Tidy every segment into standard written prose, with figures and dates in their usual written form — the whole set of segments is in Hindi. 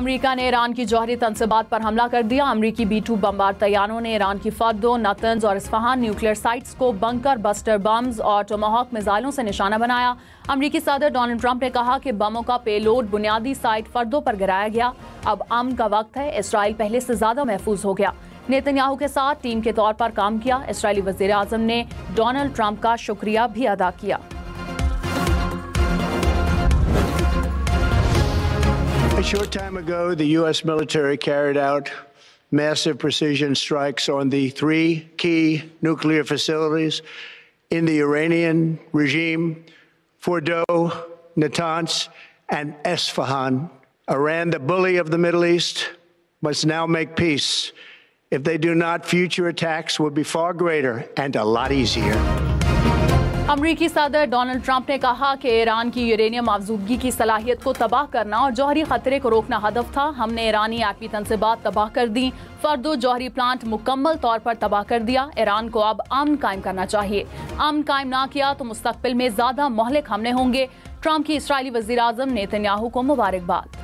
अमेरिका ने ईरान की जौहरी तंसीबात पर हमला कर दिया। अमेरिकी B-2 बमबार तैयारों ने ईरान की फर्दो, नतंज और इस्फहान न्यूक्लियर साइट्स को बंकर बस्टर बम्स और टोमाहॉक मिसाइलों से निशाना बनाया। अमेरिकी सदर डोनाल्ड ट्रंप ने कहा कि बमों का पेलोड बुनियादी साइट फर्दो पर गिराया गया। अब अमन का वक्त है, इसराइल पहले से ज्यादा महफूज हो गया। नेतन्याहू के साथ टीम के तौर पर काम किया। इसराइली वजीर आजम ने डोनाल्ड ट्रंप का शुक्रिया भी अदा किया। A short time ago, the U.S. military carried out massive precision strikes on the 3 key nuclear facilities in the Iranian regime: Fordo, Natanz, and Esfahan. Iran, the bully of the Middle East, must now make peace. If they do not, future attacks will be far greater and a lot easier. अमरीकी सदर डोनाल्ड ट्रंप ने कहा कि ईरान की यूरेनियम अफजूदगी की सलाहियत को तबाह करना और जौहरी खतरे को रोकना हदफ था। हमने ईरानी एटमी तंसीबात तबाह कर दी, फर्दो जौहरी प्लांट मुकम्मल तौर पर तबाह कर दिया। ईरान को अब अमन कायम करना चाहिए। अमन कायम ना किया तो मुस्तकबिल में ज्यादा मोहलिक हमले होंगे। ट्रंप की इसराइली वजीर आजम नेतन्याहू को मुबारकबाद।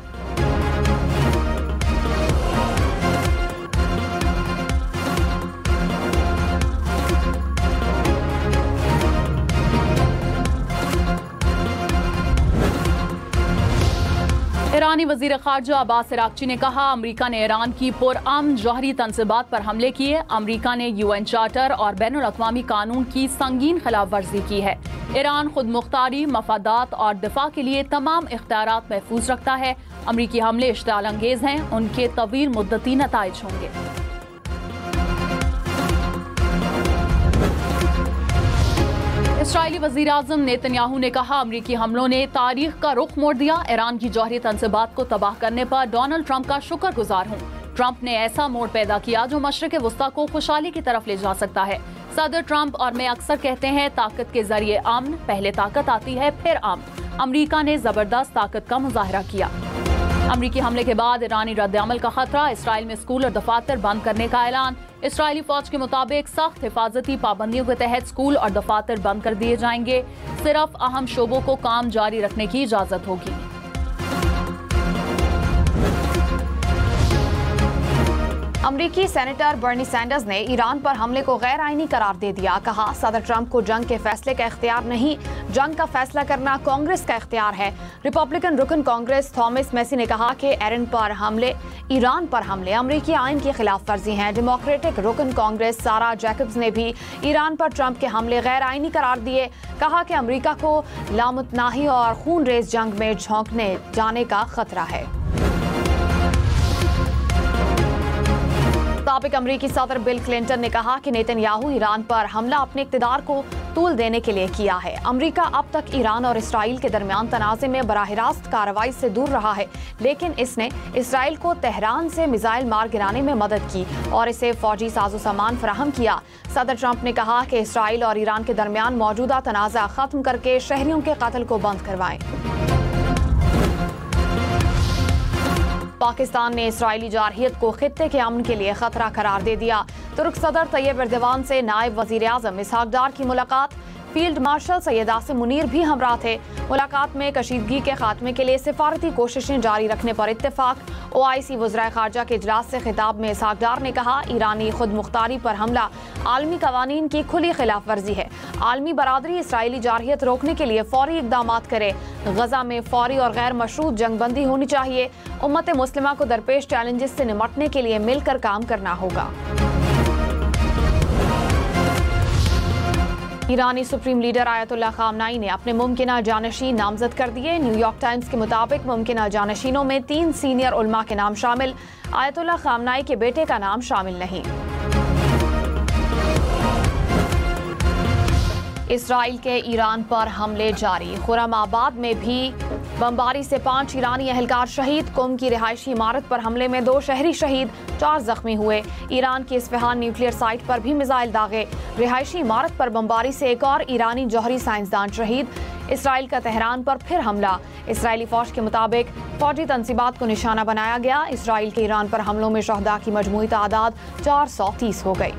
ईरानी वजीर खारजा अब्बास अरागची ने कहा, अमेरिका ने ईरान की पुरअमन जौहरी तंसीबात पर हमले किए। अमेरिका ने UN चार्टर और बैनुल अक़वामी कानून की संगीन खिलाफ वर्जी की है। ईरान खुद मुख्तारी, मफादात और दिफा के लिए तमाम इख्तियारात महफूज रखता है। अमेरिकी हमले इश्तिआल अंगेज हैं, उनके तवील मुद्दती नताइज होंगे। इसराइली वजीर आजम नेतन्याहू ने कहा, अमरीकी हमलों ने तारीख का रुख मोड़ दिया। ईरान की जौहरी तंसीबात को तबाह करने पर डोनाल्ड ट्रंप का शुक्रगुजार हूँ। ट्रंप ने ऐसा मोड़ पैदा किया जो मशरिक वुस्ता को खुशहाली की तरफ ले जा सकता है। सदर ट्रंप और मैं अक्सर कहते हैं, ताकत के जरिए अमन, पहले ताकत आती है फिर अमन। अमरीका ने जबरदस्त ताकत का मुजाहरा किया। अमरीकी हमले के बाद ईरानी रद्द-ए-अमल का खतरा, इसराइल में स्कूल और दफातर बंद करने का ऐलान। इसराइली फौज के मुताबिक सख्त हिफाजती पाबंदियों के तहत स्कूल और दफातर बंद कर दिए जाएंगे। सिर्फ अहम शोबों को काम जारी रखने की इजाजत होगी। अमरीकी सेनेटर बर्नी सैंडर्स ने ईरान पर हमले को गैर आईनी करार दे दिया। कहा, सदर ट्रंप को जंग के फैसले का इख्तियार नहीं, जंग का फैसला करना कांग्रेस का इख्तियार है। रिपब्लिकन रुकन कांग्रेस थॉमस मैसी ने कहा कि ईरान पर हमले अमरीकी आइन की खिलाफ वर्जी हैं। डेमोक्रेटिक रुकन कांग्रेस सारा जैकब्स ने भी ईरान पर ट्रंप के हमले गैर आईनी करार दिए। कहा कि अमरीका को लामुतनाही और खून रेज जंग में झोंकने जाने का खतरा है। साबिक अमरीकी सदर बिल क्लिंटन ने कहा कि नेतन्याहू ईरान पर हमला अपने इक़्तिदार को तूल देने के लिए किया है। अमरीका अब तक ईरान और इसराइल के दरमियान तनाज़े में बराह रास्त कार्रवाई से दूर रहा है, लेकिन इसने इसराइल को तेहरान से मिसाइल मार गिराने में मदद की और इसे फौजी साजो सामान फराहम किया। सदर ट्रंप ने कहा कि इसराइल और ईरान के दरमियान मौजूदा तनाज़ा खत्म करके शहरियों के कत्ल को बंद करवाएं। पाकिस्तान ने इसराइली जारहियत को खित्ते के अमन के लिए खतरा करार दे दिया। तुर्क सदर तैयब एर्दोगान से नायब वजीर आजम इसहाक डार की मुलाकात, फील्ड मार्शल सैयद आसिम मुनीर भी हमरा थे। मुलाकात में कशीदगी के खात्मे के लिए सिफारती कोशिशें जारी रखने पर इत्तेफाक। OIC वज़राए खारजा के इजलास से खिताब में इसहाक डार ने कहा, ईरानी खुद मुख्तारी पर हमला आलमी कवानीन की खुली खिलाफ वर्जी है। आलमी बरादरी इसराइली जारहियत रोकने के लिए फौरी इक़दामात करे। गजा में फौरी और गैर मशरूत जंगबंदी होनी चाहिए। उम्मत मुस्लिमा को दरपेश चैलेंजेस से निमटने के लिए मिलकर काम करना होगा। ईरानी सुप्रीम लीडर आयतुल्लाह खामनाई ने अपने मुमकिना जानशीन नामजद कर दिए। न्यूयॉर्क टाइम्स के मुताबिक मुमकिना जानशीनों में 3 सीनियर उलमा के नाम शामिल, आयतुल्लाह खामनाई के बेटे का नाम शामिल नहीं। इसराइल के ईरान पर हमले जारी, खुरमाबाद में भी बमबारी से 5 ईरानी एहलकार शहीद। कुम की रिहायशी इमारत पर हमले में 2 शहरी शहीद, 4 जख्मी हुए। ईरान की इस्फहान न्यूक्लियर साइट पर भी मिसाइल दागे। रिहायशी इमारत पर बमबारी से एक और ईरानी जौहरी साइंसदान शहीद। इसराइल का तेहरान पर फिर हमला, इसराइली फौज के मुताबिक फौजी तंसीबात को निशाना बनाया गया। इसराइल के ईरान पर हमलों में शहदा की मजमूई तादाद 430 हो गई।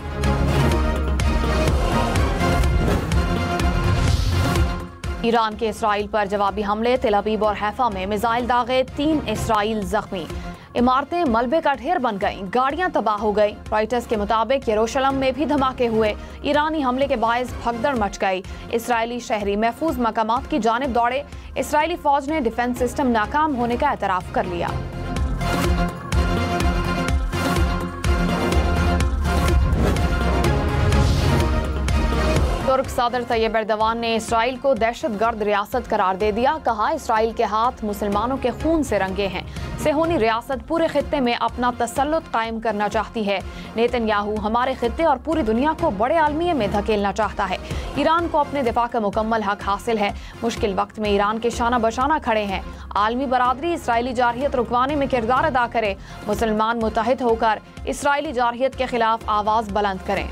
ईरान के इसराइल पर जवाबी हमले, तेल अवीव और हैफा में मिसाइल दागे, 3 इसराइल जख्मी। इमारतें मलबे का ढेर बन गईं, गाड़ियां तबाह हो गईं। रॉयटर्स के मुताबिक यरूशलेम में भी धमाके हुए। ईरानी हमले के बायस भगदड़ मच गई। इसराइली शहरी महफूज मकामात की जानिब दौड़े। इसराइली फौज ने डिफेंस सिस्टम नाकाम होने का एतराफ कर लिया। तुर्क सदर तैयब एर्दोगान ने इसराइल को दहशतगर्द रियासत करार दे दिया। कहा, इसराइल के हाथ मुसलमानों के खून से रंगे हैं। सेहोनी रियासत पूरे खित्ते में अपना तसल्लुत कायम करना चाहती है। नेतन्याहू हमारे खित्ते और पूरी दुनिया को बड़े आलमिये में धकेलना चाहता है। ईरान को अपने दिफा का मुकम्मल हक हासिल है। मुश्किल वक्त में ईरान के शाना बशाना खड़े हैं। आलमी बरादरी इसराइली जारहियत रुकवाने में किरदार अदा करे। मुसलमान मुत्तहिद होकर इसराइली जारहियत के खिलाफ आवाज बुलंद करें।